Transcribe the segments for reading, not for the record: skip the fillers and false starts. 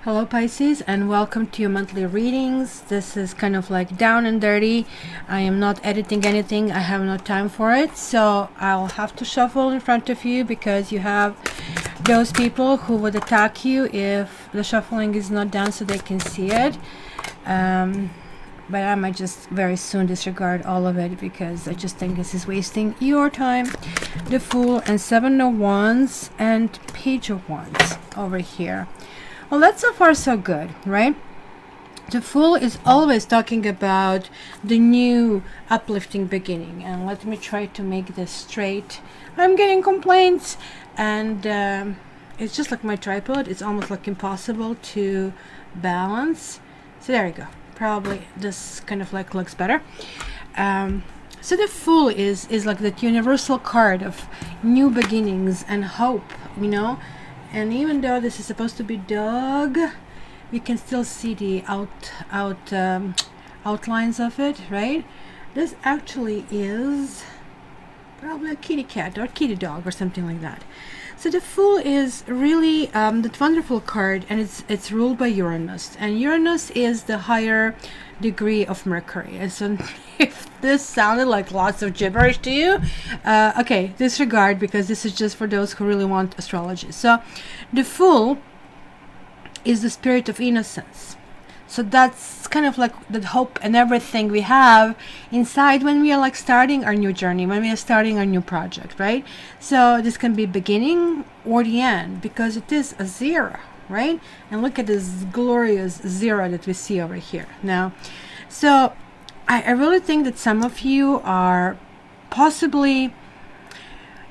Hello Pisces, and welcome to your monthly readings. This is kind of like down and dirty. I am not editing anything. I have no time for it. So I'll have to shuffle in front of you because you have those people who would attack you if the shuffling is not done so they can see it. But I might just very soon disregard all of it because I just think this is wasting your time. The Fool and Seven of Wands and Page of Wands over here. Well, that's so far so good, right? The Fool is always talking about the new uplifting beginning. And let me try to make this straight. I'm getting complaints, and it's just like my tripod. It's almost like impossible to balance. So there you go. Probably this kind of like looks better. So the Fool is like that universal card of new beginnings and hope, you know. And even though this is supposed to be dog, you can still see the outlines of it, right? This actually is probably a kitty cat or kitty dog or something like that. So the Fool is really that wonderful card, and it's ruled by Uranus, and Uranus is the higher degree of Mercury. And so if this sounded like lots of gibberish to you, okay, disregard, because this is just for those who really want astrology. So the Fool is the spirit of innocence. So that's kind of like the hope and everything we have inside when we are like starting our new journey, when we are starting our new project, right? So this can be beginning or the end, because it is a zero, right? And look at this glorious zero that we see over here now. So I really think that some of you are possibly,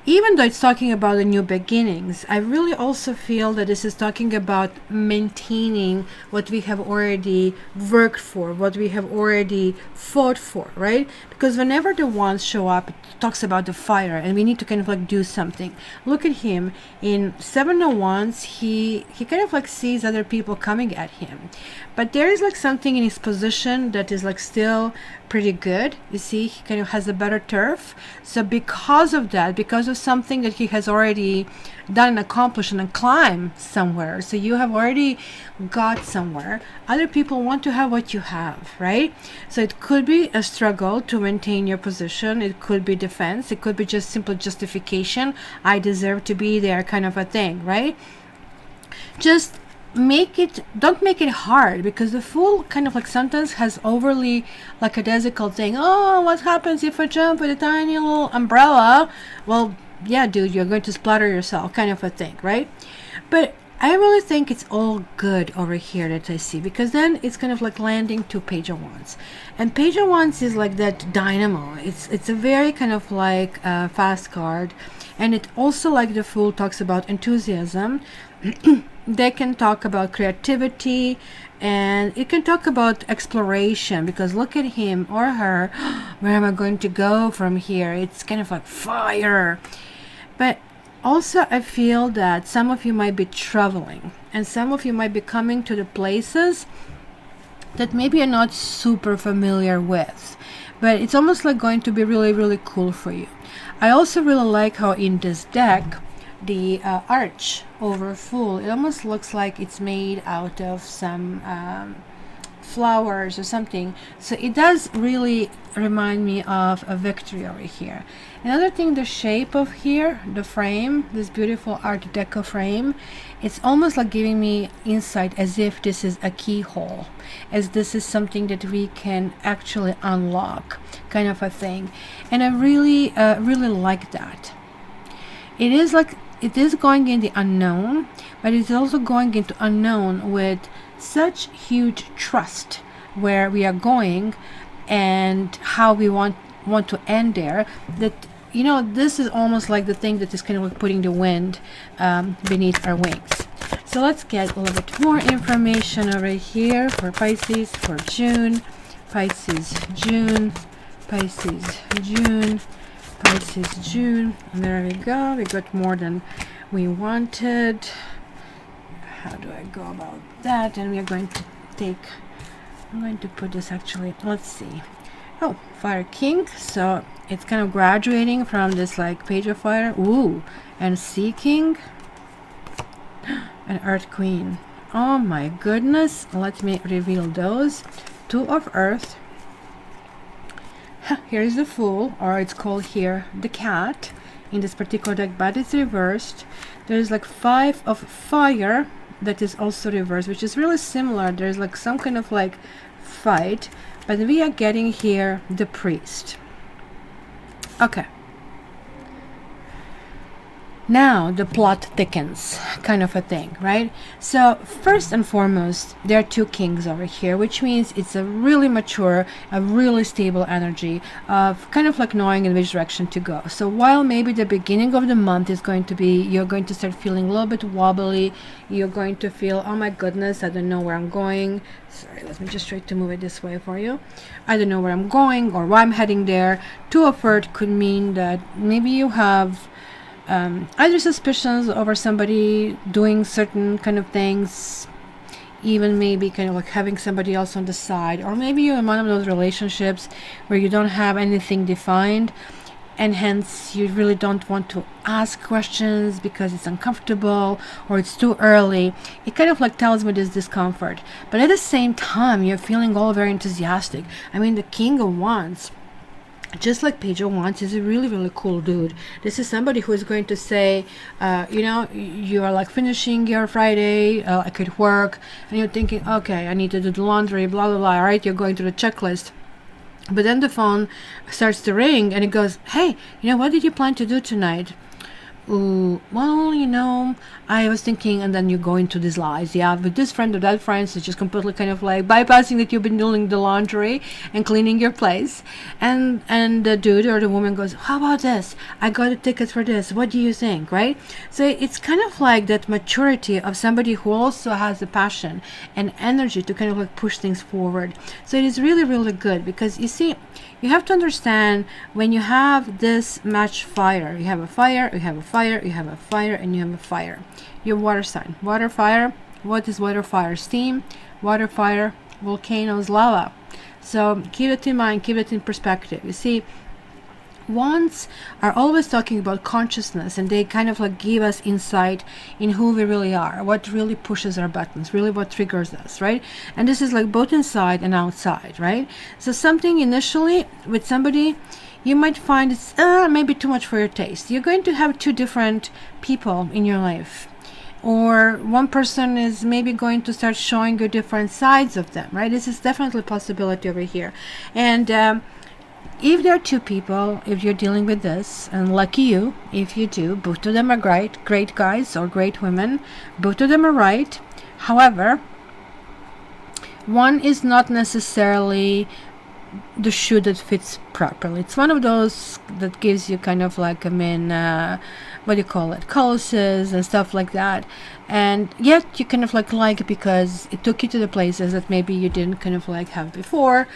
even though it's talking about the new beginnings, I really also feel that this is talking about maintaining what we have already worked for, what we have already fought for, right? Because whenever the wands show up, it talks about the fire, and we need to kind of like do something. Look at him in Seven of Wands. He kind of like sees other people coming at him, but there is like something in his position that is like still pretty good. You see, he kind of has a better turf. So because of that, because of something that he has already done and accomplished and climbed somewhere, so you have already got somewhere, other people want to have what you have, right? So it could be a struggle to maintain your position, it could be defense, it could be just simple justification, I deserve to be there kind of a thing, right? Just don't make it hard, because the Fool kind of like sometimes has overly like a daisical thing. Oh, what happens if I jump with a tiny little umbrella? Well, yeah, dude, you're going to splatter yourself, kind of a thing, right? But I really think it's all good over here that I see, because then it's kind of like landing to Page of Wands, and Page of Wands is like that dynamo. It's a very kind of like fast card, and it also, like the Fool, talks about enthusiasm. They can talk about creativity, and it can talk about exploration, because look at him or her. Where am I going to go from here? It's kind of like fire. But also I feel that some of you might be traveling, and some of you might be coming to the places that maybe you're not super familiar with, but it's almost like going to be really, really cool for you. I also really like how in this deck, the arch over Fool, it almost looks like it's made out of some flowers or something. So it does really remind me of a victory over here. Another thing, the shape of here, the frame, this beautiful Art Deco frame, it's almost like giving me insight, as if this is a keyhole, as this is something that we can actually unlock, kind of a thing. And I really really like that. It is like, it is going in the unknown, but it's also going into unknown with such huge trust where we are going and how we want to end there, that, you know, this is almost like the thing that is kind of like putting the wind beneath our wings. So let's get a little bit more information over here for Pisces for June. Pisces June, Pisces June, Pisces June. And there we go, we got more than we wanted. How do I go about that? And we are going to take, I'm going to put this, actually, let's see. Oh, Fire King. So it's kind of graduating from this like Page of Fire. Ooh, and Sea King and Earth Queen. Oh my goodness. Let me reveal those. Two of Earth. Here is the Fool, or it's called here the Cat in this particular deck, but it's reversed. There's like Five of Fire that is also reversed, which is really similar. There's like some kind of like fight, but we are getting here the Priest. Okay. Now the plot thickens, kind of a thing, right? So first and foremost, there are two kings over here, which means it's a really mature, a really stable energy of kind of like knowing in which direction to go. So while maybe the beginning of the month is going to be, you're going to start feeling a little bit wobbly, you're going to feel, oh my goodness, I don't know where I'm going. Sorry, let me just try to move it this way for you. I don't know where I'm going or why I'm heading there. Two of Earth could mean that maybe you have either suspicions over somebody doing certain kind of things, even maybe kind of like having somebody else on the side, or maybe you're in one of those relationships where you don't have anything defined, and hence you really don't want to ask questions because it's uncomfortable or it's too early. It kind of like tells me this discomfort, but at the same time you're feeling all very enthusiastic. I mean, the King of Wands, just like Page of Wands, is a really, really cool dude. This is somebody who is going to say, you know, you are like finishing your Friday, like at work, and you're thinking, okay, I need to do the laundry, blah, blah, blah, right? You're going through the checklist. But then the phone starts to ring and it goes, hey, you know, what did you plan to do tonight? Ooh, well, you know, I was thinking, and then you go into these lies. Yeah, with this friend or that friend, so it's just completely kind of like bypassing that you've been doing the laundry and cleaning your place. And the dude or the woman goes, how about this? I got a ticket for this. What do you think, right? So it's kind of like that maturity of somebody who also has the passion and energy to kind of like push things forward. So it is really, really good because you see, you have to understand when you have this match fire, you have a fire, you have a fire, you have a fire, and you have a fire. Your water sign. Water, fire. What is water, fire? Steam. Water, fire. Volcanoes, lava. So keep it in mind, keep it in perspective. You see, Wands are always talking about consciousness, and they kind of like give us insight in who we really are, what really pushes our buttons, really what triggers us, right? And this is like both inside and outside, right? So something initially with somebody, you might find it's maybe too much for your taste. You're going to have two different people in your life, or one person is maybe going to start showing you different sides of them, right? This is definitely a possibility over here. And if there are two people, if you're dealing with this, and lucky you, if you do, both of them are great guys or great women, both of them are right. However, one is not necessarily the shoe that fits properly. It's one of those that gives you kind of like, I mean, what do you call it, calluses and stuff like that, and yet you kind of like it because it took you to the places that maybe you didn't kind of like have before,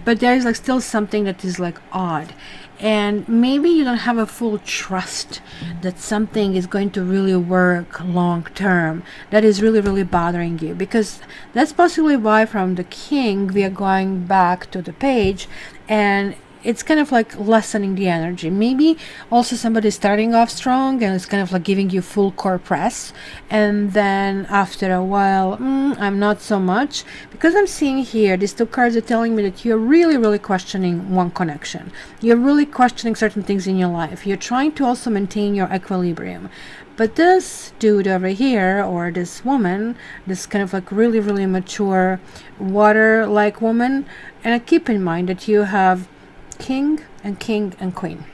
but there's like still something that is like odd, and maybe you don't have a full trust that something is going to really work long term. That is really, really bothering you, because that's possibly why from the King we are going back to the Page, and it's kind of like lessening the energy. Maybe also somebody starting off strong and it's kind of like giving you full core press, and then after a while, I'm not so much, because I'm seeing here these two cards are telling me that you're really, really questioning one connection. You're really questioning certain things in your life. You're trying to also maintain your equilibrium. But this dude over here, or this woman, this kind of like really, really mature water-like woman, and keep in mind that you have king and queen.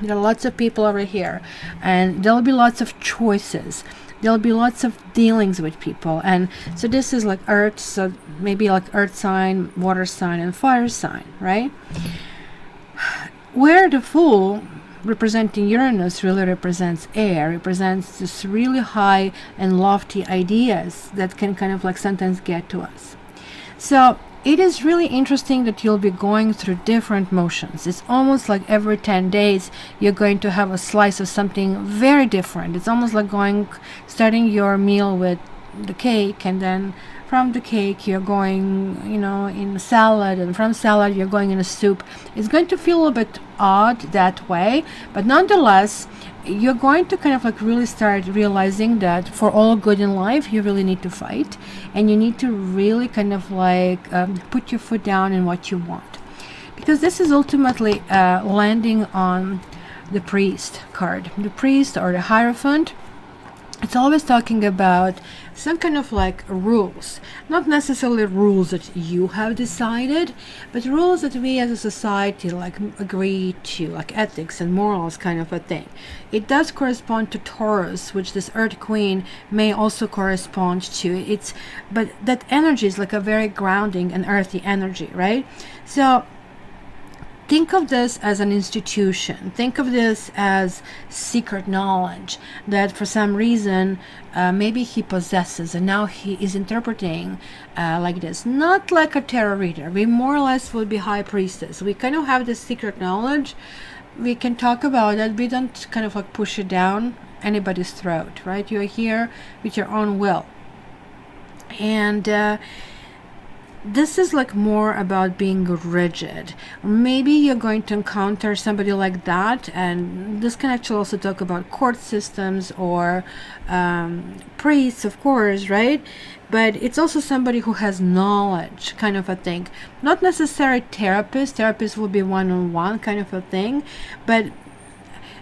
There are lots of people over here, and there'll be lots of choices. There'll be lots of dealings with people, and so this is like earth, so maybe like earth sign, water sign, and fire sign, right? Where the Fool, representing Uranus, really represents air, represents this really high and lofty ideas that can kind of like sometimes get to us. So it is really interesting that you'll be going through different motions. It's almost like every 10 days you're going to have a slice of something very different. It's almost like starting your meal with the cake, and then from the cake you're going, you know, in a salad, and from salad you're going in a soup. It's going to feel a bit odd that way, but nonetheless you're going to kind of like really start realizing that for all good in life you really need to fight, and you need to really kind of like put your foot down in what you want, because this is ultimately landing on the priest card. The priest or the Hierophant, it's always talking about some kind of like rules, not necessarily rules that you have decided, but rules that we as a society like agree to, like ethics and morals kind of a thing. It does correspond to Taurus, which this Earth Queen may also correspond to. But that energy is like a very grounding and earthy energy, right? So think of this as an institution. Think of this as secret knowledge that for some reason maybe he possesses, and now he is interpreting like this. Not like a tarot reader. We more or less would be high priestess. We kind of have this secret knowledge. We can talk about it. We don't kind of like push it down anybody's throat, right? You're here with your own will. And this is like more about being rigid. Maybe you're going to encounter somebody like that, and this can actually also talk about court systems or priests, of course, right? But it's also somebody who has knowledge, kind of a thing. Not necessarily therapist. Therapist will be one-on-one kind of a thing, but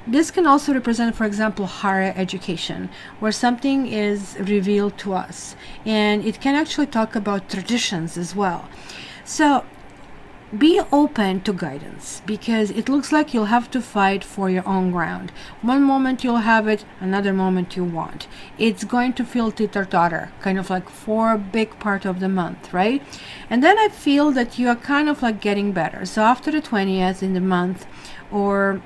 this can also represent, for example, higher education, where something is revealed to us. And it can actually talk about traditions as well. So be open to guidance, because it looks like you'll have to fight for your own ground. One moment you'll have it, another moment you won't. It's going to feel teeter-totter, kind of like for a big part of the month, right? And then I feel that you are kind of like getting better. So after the 20th in the month, or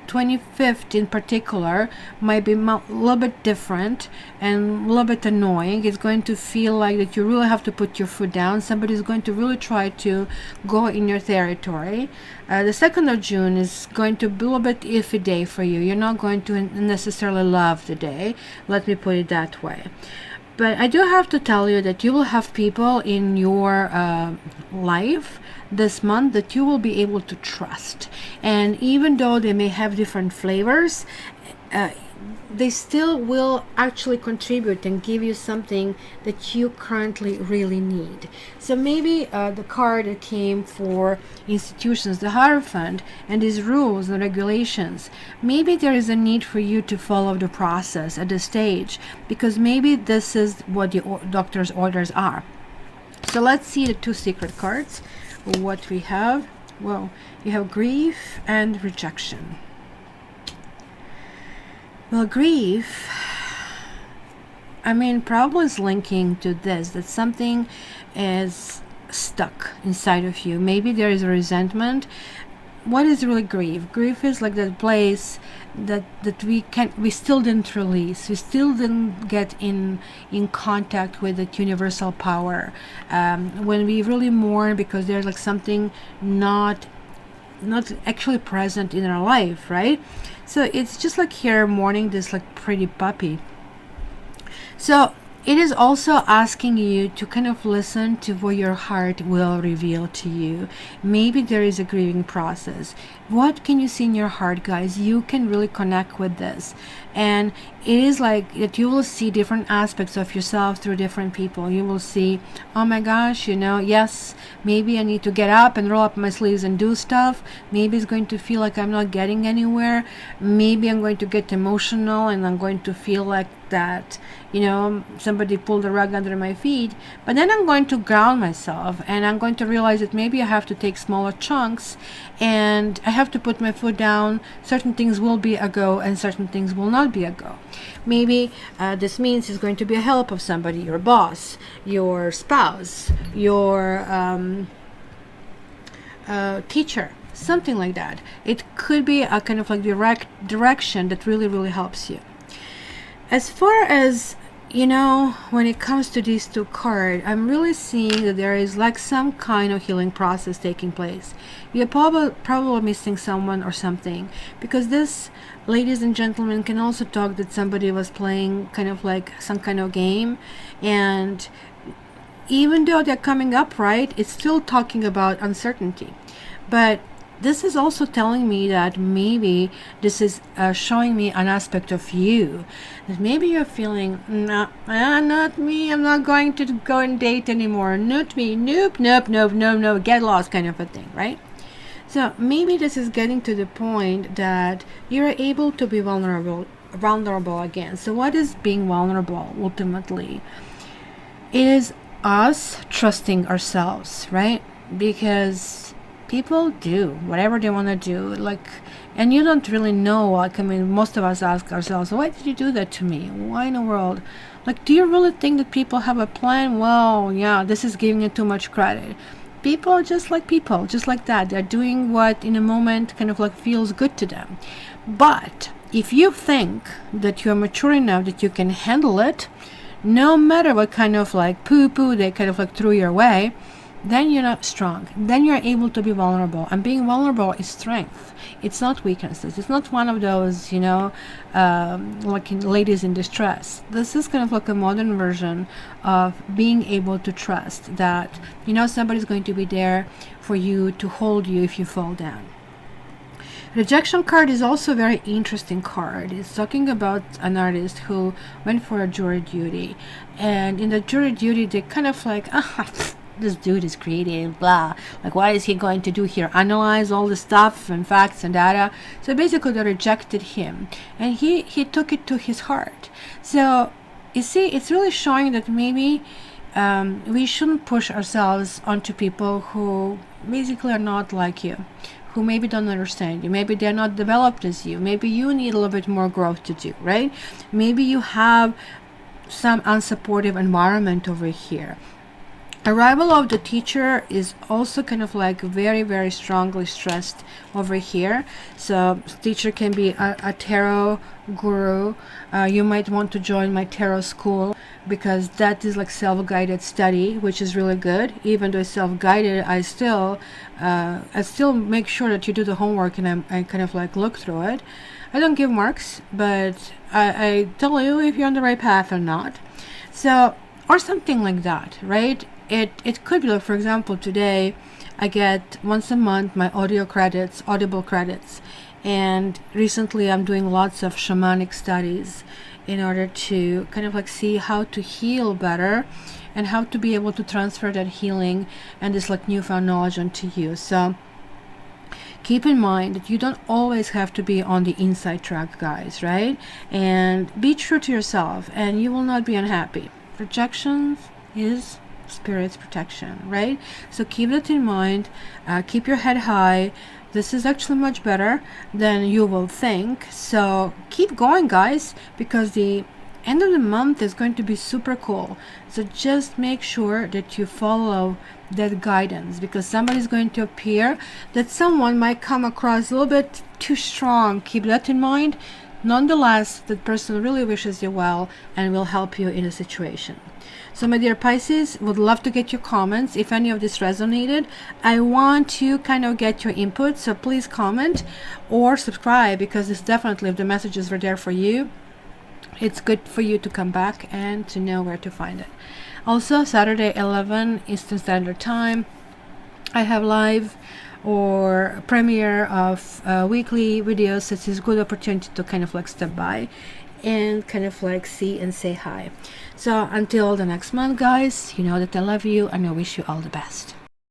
25th in particular, might be a little bit different and a little bit annoying. It's going to feel like that you really have to put your foot down. Somebody's going to really try to go in your territory. The 2nd of June is going to be a little bit iffy day for you. You're not going to necessarily love the day. Let me put it that way. But I do have to tell you that you will have people in your life this month that you will be able to trust. And even though they may have different flavors, they still will actually contribute and give you something that you currently really need. So maybe the card that came for institutions, the Hierophant, and these rules and regulations, maybe there is a need for you to follow the process at this stage, because maybe this is what the doctor's orders are. So let's see the two secret cards. What we have. Well, you have grief and rejection. Well, grief, I mean, probably is linking to this, that something is stuck inside of you. Maybe there is a resentment. What is really grief? Grief is like that place that we still didn't release. We still didn't get in contact with that universal power. When we really mourn because there's like something not actually present in our life, right? So it's just like here mourning this like pretty puppy. So it is also asking you to kind of listen to what your heart will reveal to you. Maybe there is a grieving process. What can you see in your heart, guys? You can really connect with this. And it is like that you will see different aspects of yourself through different people. You will see, oh my gosh, you know, yes, maybe I need to get up and roll up my sleeves and do stuff. Maybe it's going to feel like I'm not getting anywhere. Maybe I'm going to get emotional and I'm going to feel like that, you know, somebody pulled the rug under my feet. But then I'm going to ground myself and I'm going to realize that maybe I have to take smaller chunks and I have to put my foot down. Certain things will be a go and certain things will not be a go. Maybe this means it's going to be a help of somebody, your boss, your spouse, your teacher, something like that. It could be a kind of like direct direction that really, really helps you. As far as you know, when it comes to these two cards, I'm really seeing that there is like some kind of healing process taking place. You're probably missing someone or something, because this, ladies and gentlemen, can also talk that somebody was playing kind of like some kind of game, and even though they're coming up right, it's still talking about uncertainty. But this is also telling me that maybe this is showing me an aspect of you, that maybe you're feeling, no, not me, I'm not going to go and date anymore, not me, nope, no, get lost kind of a thing, right? So maybe this is getting to the point that you're able to be vulnerable again. So what is being vulnerable ultimately? It is us trusting ourselves, right? Because people do whatever they want to do, like, and you don't really know. Like, I mean, most of us ask ourselves, why did you do that to me? Why in the world? Like, do you really think that people have a plan? Well, yeah, this is giving it too much credit. People are just like that. They're doing what in a moment kind of like feels good to them. But if you think that you're mature enough that you can handle it, no matter what kind of like poo-poo they kind of like threw your way, then you're not strong. Then you're able to be vulnerable. And being vulnerable is strength. It's not weaknesses. It's not one of those, you know, like in ladies in distress. This is kind of like a modern version of being able to trust that, you know, somebody's going to be there for you to hold you if you fall down. Rejection card is also a very interesting card. It's talking about an artist who went for a jury duty. And in the jury duty, they kind of like, this dude is creative, blah. Like, what is he going to do here? Analyze all the stuff and facts and data. So basically, they rejected him. And he took it to his heart. So, you see, it's really showing that maybe we shouldn't push ourselves onto people who basically are not like you, who maybe don't understand you. Maybe they're not developed as you. Maybe you need a little bit more growth to do, right? Maybe you have some unsupportive environment over here. Arrival of the teacher is also kind of like very, very strongly stressed over here. So teacher can be a tarot guru. You might want to join my tarot school, because that is like self-guided study, which is really good. Even though it's self-guided, I still make sure that you do the homework, and I kind of like look through it. I don't give marks, but I tell you if you're on the right path or not. So, or something like that, right? It could be like, for example, today I get once a month my audible credits, and recently I'm doing lots of shamanic studies in order to kind of like see how to heal better and how to be able to transfer that healing and this like newfound knowledge onto you. So keep in mind that you don't always have to be on the inside track, guys, right? And be true to yourself and you will not be unhappy. Rejection is spirit's protection, right? So keep that in mind. Keep your head high. This is actually much better than you will think. So keep going, guys, because the end of the month is going to be super cool. So just make sure that you follow that guidance, because somebody's going to appear that someone might come across a little bit too strong. Keep that in mind. Nonetheless, that person really wishes you well and will help you in a situation. So my dear Pisces, would love to get your comments. If any of this resonated, I want to kind of get your input. So please comment or subscribe, because it's definitely, if the messages were there for you, it's good for you to come back and to know where to find it. Also, Saturday 11 Eastern Standard Time, I have live or premiere of weekly videos. It's a good opportunity to kind of like step by and kind of like see and say hi. So until the next month, guys, you know that I love you and I wish you all the best.